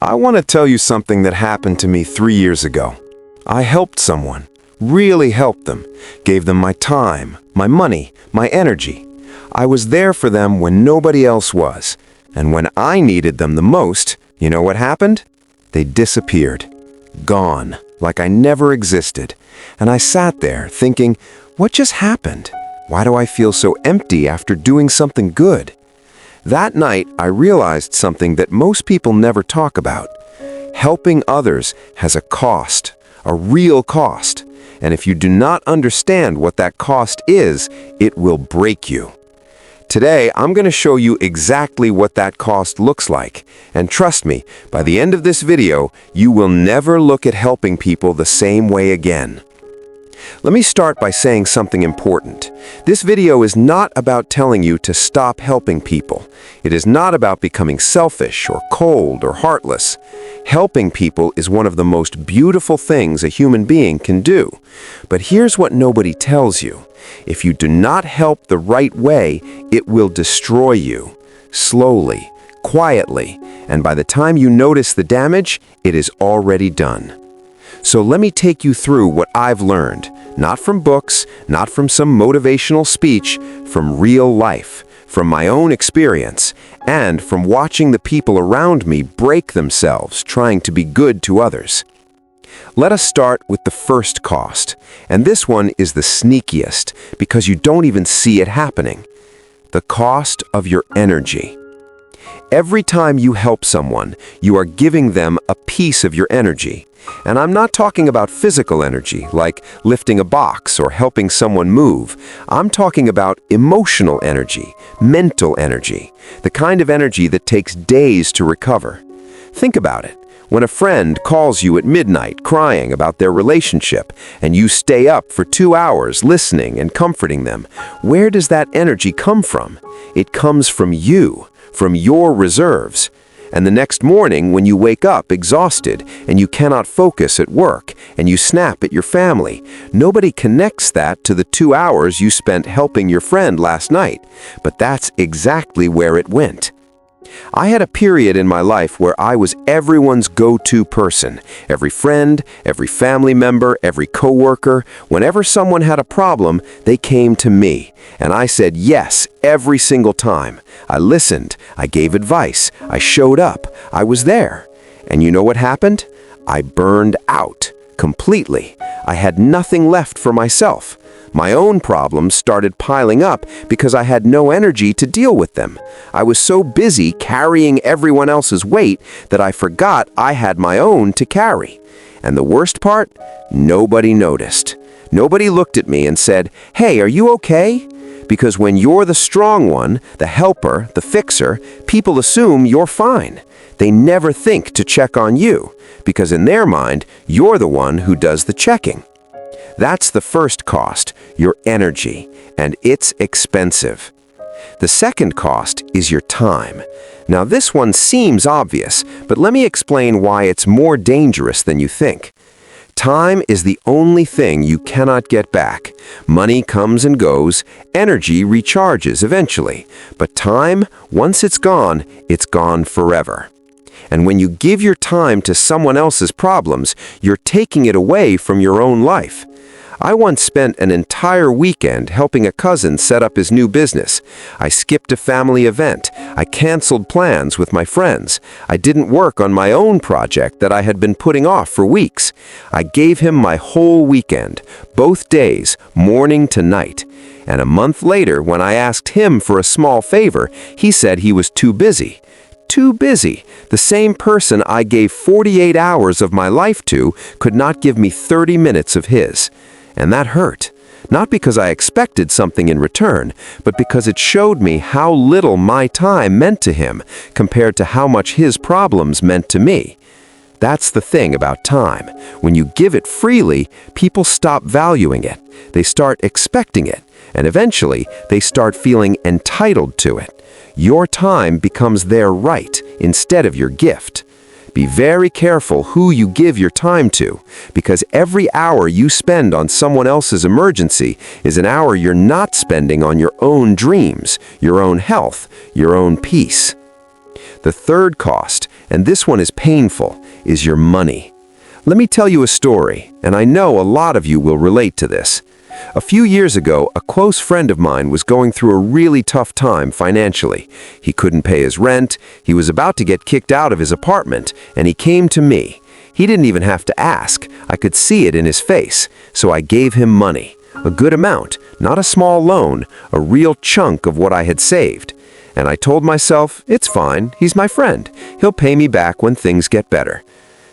I want to tell you something that happened to me 3 years ago. I helped someone, really helped them, gave them my time, my money, my energy. I was there for them when nobody else was. And when I needed them the most, you know what happened? They disappeared. Gone, like I never existed. And I sat there thinking, what just happened? Why do I feel so empty after doing something good? That night, I realized something that most people never talk about. Helping others has a cost, a real cost. And if you do not understand what that cost is, it will break you. Today, I'm going to show you exactly what that cost looks like. And trust me, by the end of this video, you will never look at helping people the same way again. Let me start by saying something important. This video is not about telling you to stop helping people. It is not about becoming selfish or cold or heartless. Helping people is one of the most beautiful things a human being can do. But here's what nobody tells you. If you do not help the right way, it will destroy you. Slowly, quietly, and by the time you notice the damage, it is already done. So let me take you through what I've learned, not from books, not from some motivational speech, from real life, from my own experience, and from watching the people around me break themselves trying to be good to others. Let us start with the first cost, and this one is the sneakiest because you don't even see it happening. The cost of your energy. Every time you help someone, you are giving them a piece of your energy. And I'm not talking about physical energy, like lifting a box or helping someone move. I'm talking about emotional energy, mental energy, the kind of energy that takes days to recover. Think about it. When a friend calls you at midnight crying about their relationship, and you stay up for 2 hours listening and comforting them, where does that energy come from? It comes from you, from your reserves. And the next morning, when you wake up exhausted and you cannot focus at work and you snap at your family, nobody connects that to the 2 hours you spent helping your friend last night. But that's exactly where it went. I had a period in my life where I was everyone's go-to person. Every friend, every family member, every coworker, whenever someone had a problem, they came to me. And I said yes every single time. I listened, I gave advice, I showed up, I was there. And you know what happened? I burned out completely. I had nothing left for myself. My own problems started piling up because I had no energy to deal with them. I was so busy carrying everyone else's weight that I forgot I had my own to carry. And the worst part? Nobody noticed. Nobody looked at me and said, "Hey, are you okay?" Because when you're the strong one, the helper, the fixer, people assume you're fine. They never think to check on you, because in their mind, you're the one who does the checking. That's the first cost, your energy, and it's expensive. The second cost is your time. Now this one seems obvious, but let me explain why it's more dangerous than you think. Time is the only thing you cannot get back. Money comes and goes, energy recharges eventually, but time, once it's gone forever. And when you give your time to someone else's problems, you're taking it away from your own life. I once spent an entire weekend helping a cousin set up his new business. I skipped a family event. I canceled plans with my friends. I didn't work on my own project that I had been putting off for weeks. I gave him my whole weekend, both days, morning to night. And a month later, when I asked him for a small favor, he said he was too busy. Too busy. The same person I gave 48 hours of my life to could not give me 30 minutes of his. And that hurt. Not because I expected something in return, but because it showed me how little my time meant to him compared to how much his problems meant to me. That's the thing about time. When you give it freely, people stop valuing it. They start expecting it, and eventually they start feeling entitled to it. Your time becomes their right instead of your gift. Be very careful who you give your time to, because every hour you spend on someone else's emergency is an hour you're not spending on your own dreams, your own health, your own peace. The third cost, and this one is painful, is your money. Let me tell you a story, and I know a lot of you will relate to this. A few years ago, a close friend of mine was going through a really tough time financially. He couldn't pay his rent, he was about to get kicked out of his apartment, and he came to me. He didn't even have to ask. I could see it in his face, so I gave him money. A good amount, not a small loan, a real chunk of what I had saved. And I told myself, it's fine, he's my friend. He'll pay me back when things get better.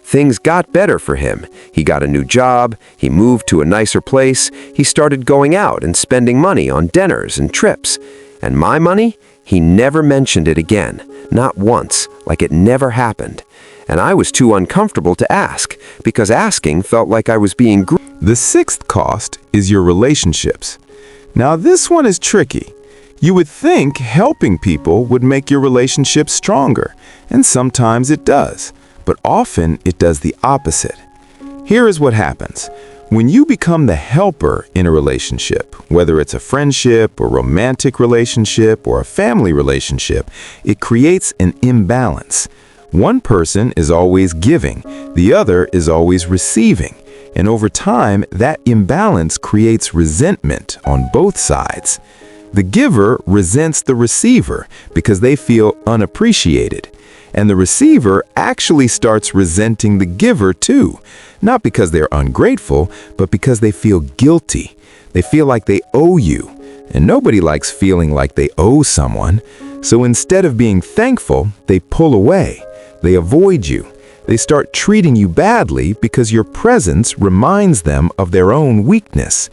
Things got better for him. He got a new job, he moved to a nicer place, he started going out and spending money on dinners and trips. And my money? He never mentioned it again, not once, like it never happened. And I was too uncomfortable to ask, because asking felt like I was being The sixth cost is your relationships. Now this one is tricky. You would think helping people would make your relationship stronger, and sometimes it does. But often it does the opposite. Here is what happens. When you become the helper in a relationship, whether it's a friendship or romantic relationship or a family relationship, it creates an imbalance. One person is always giving, the other is always receiving. And over time, that imbalance creates resentment on both sides. The giver resents the receiver because they feel unappreciated. And the receiver actually starts resenting the giver too, not because they're ungrateful, but because they feel guilty. They feel like they owe you, and nobody likes feeling like they owe someone. So instead of being thankful, they pull away. They avoid you. They start treating you badly because your presence reminds them of their own weakness.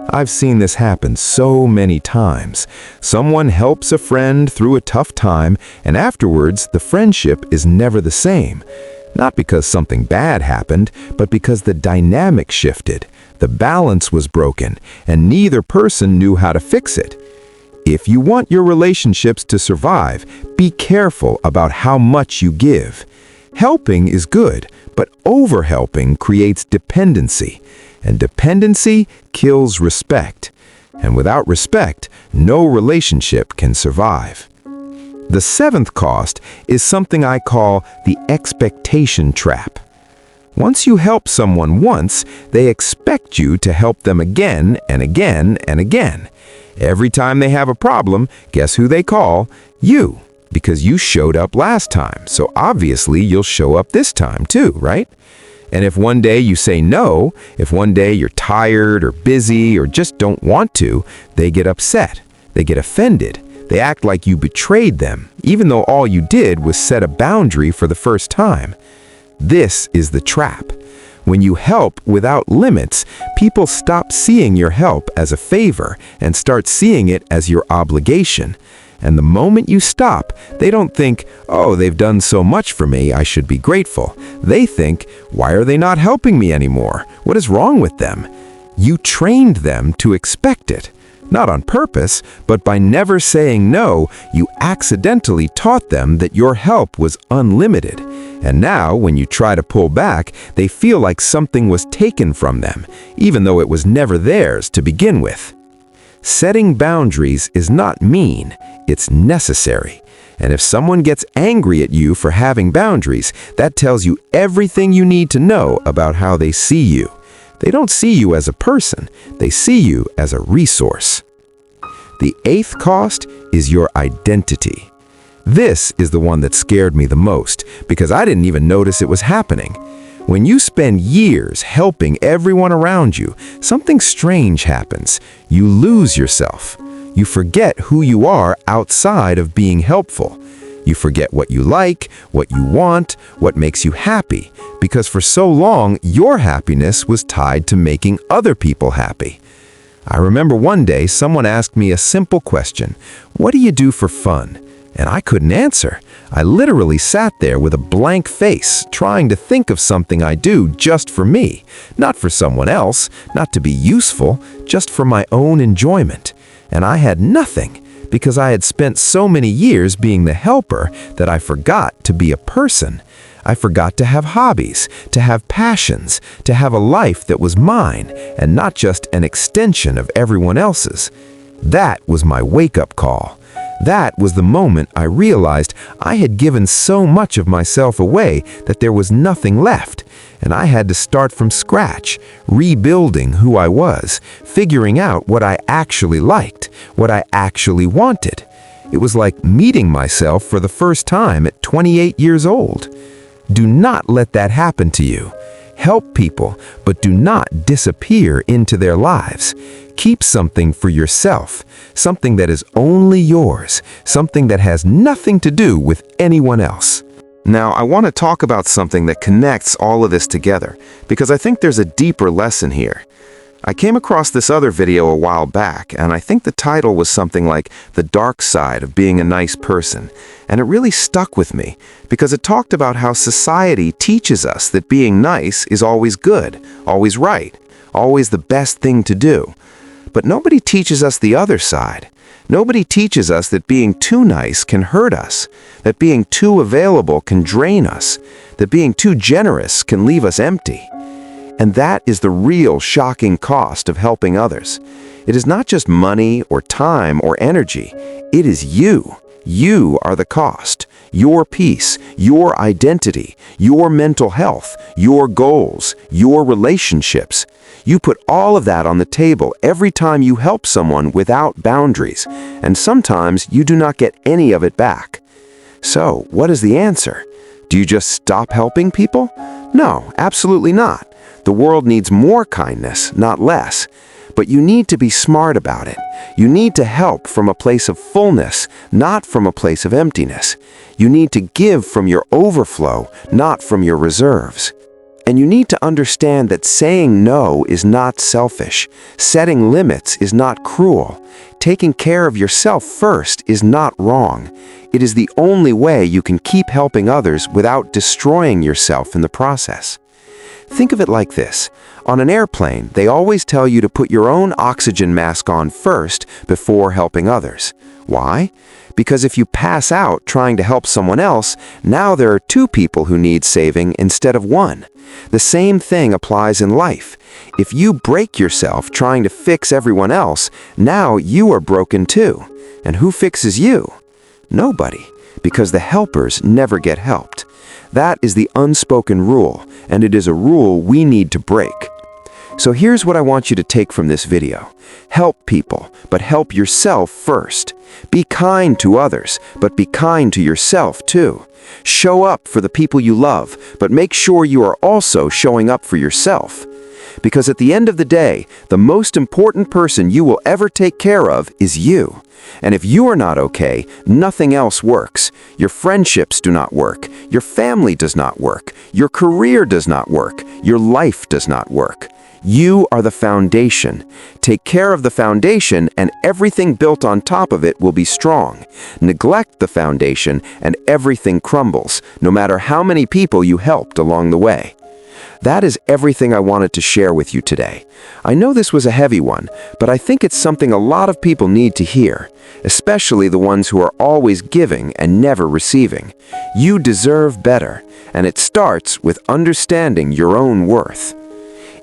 I've seen this happen so many times. Someone helps a friend through a tough time, and afterwards the friendship is never the same. Not because something bad happened, but because the dynamic shifted, the balance was broken, and neither person knew how to fix it. If you want your relationships to survive, be careful about how much you give. Helping is good, but over-helping creates dependency. And dependency kills respect. And without respect, no relationship can survive. The seventh cost is something I call the expectation trap. Once you help someone once, they expect you to help them again and again and again. Every time they have a problem, guess who they call? You, because you showed up last time, so obviously you'll show up this time too, right? And if one day you say no, if one day you're tired or busy or just don't want to, they get upset. They get offended. They act like you betrayed them, even though all you did was set a boundary for the first time. This is the trap. When you help without limits, people stop seeing your help as a favor and start seeing it as your obligation. And the moment you stop, they don't think, oh, they've done so much for me, I should be grateful. They think, why are they not helping me anymore? What is wrong with them? You trained them to expect it. Not on purpose, but by never saying no, you accidentally taught them that your help was unlimited. And now, when you try to pull back, they feel like something was taken from them, even though it was never theirs to begin with. Setting boundaries is not mean, it's necessary. And if someone gets angry at you for having boundaries, that tells you everything you need to know about how they see you. They don't see you as a person, they see you as a resource. The eighth cost is your identity. This is the one that scared me the most, because I didn't even notice it was happening. When you spend years helping everyone around you, something strange happens. You lose yourself. You forget who you are outside of being helpful. You forget what you like, what you want, what makes you happy, because for so long, your happiness was tied to making other people happy. I remember one day someone asked me a simple question, "What do you do for fun?" And I couldn't answer. I literally sat there with a blank face, trying to think of something I do just for me, not for someone else, not to be useful, just for my own enjoyment. And I had nothing, because I had spent so many years being the helper that I forgot to be a person. I forgot to have hobbies, to have passions, to have a life that was mine, and not just an extension of everyone else's. That was my wake-up call. That was the moment I realized I had given so much of myself away that there was nothing left, and I had to start from scratch, rebuilding who I was, figuring out what I actually liked, what I actually wanted. It was like meeting myself for the first time at 28 years old. Do not let that happen to you. Help people, but do not disappear into their lives. Keep something for yourself, something that is only yours, something that has nothing to do with anyone else. Now, I want to talk about something that connects all of this together, because I think there's a deeper lesson here. I came across this other video a while back, and I think the title was something like The Dark Side of Being a Nice Person, and it really stuck with me, because it talked about how society teaches us that being nice is always good, always right, always the best thing to do. But nobody teaches us the other side. Nobody teaches us that being too nice can hurt us, that being too available can drain us, that being too generous can leave us empty. And that is the real shocking cost of helping others. It is not just money or time or energy. It is you. You are the cost. Your peace, your identity, your mental health, your goals, your relationships. You put all of that on the table every time you help someone without boundaries, and sometimes you do not get any of it back. So, what is the answer? Do you just stop helping people? No, absolutely not. The world needs more kindness, not less. But you need to be smart about it. You need to help from a place of fullness, not from a place of emptiness. You need to give from your overflow, not from your reserves. And you need to understand that saying no is not selfish. Setting limits is not cruel. Taking care of yourself first is not wrong. It is the only way you can keep helping others without destroying yourself in the process. Think of it like this. On an airplane, they always tell you to put your own oxygen mask on first before helping others. Why? Because if you pass out trying to help someone else, now there are two people who need saving instead of one. The same thing applies in life. If you break yourself trying to fix everyone else, now you are broken too. And who fixes you? Nobody, because the helpers never get helped. That is the unspoken rule, and it is a rule we need to break. So here's what I want you to take from this video. Help people, but help yourself first. Be kind to others, but be kind to yourself too. Show up for the people you love, but make sure you are also showing up for yourself. Because at the end of the day, the most important person you will ever take care of is you. And if you are not okay, nothing else works. Your friendships do not work. Your family does not work. Your career does not work. Your life does not work. You are the foundation. Take care of the foundation, and everything built on top of it will be strong. Neglect the foundation, and everything crumbles, no matter how many people you helped along the way. That is everything I wanted to share with you today. I know this was a heavy one, but I think it's something a lot of people need to hear, especially the ones who are always giving and never receiving. You deserve better, and it starts with understanding your own worth.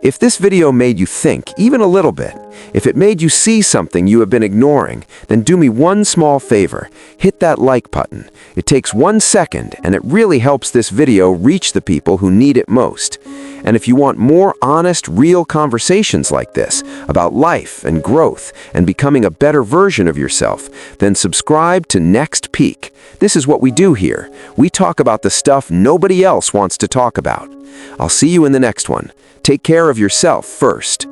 If this video made you think, even a little bit, if it made you see something you have been ignoring, then do me one small favor. Hit that like button. It takes 1 second, and it really helps this video reach the people who need it most. And if you want more honest, real conversations like this, about life and growth and becoming a better version of yourself, then subscribe to Next Peak. This is what we do here. We talk about the stuff nobody else wants to talk about. I'll see you in the next one. Take care of yourself first.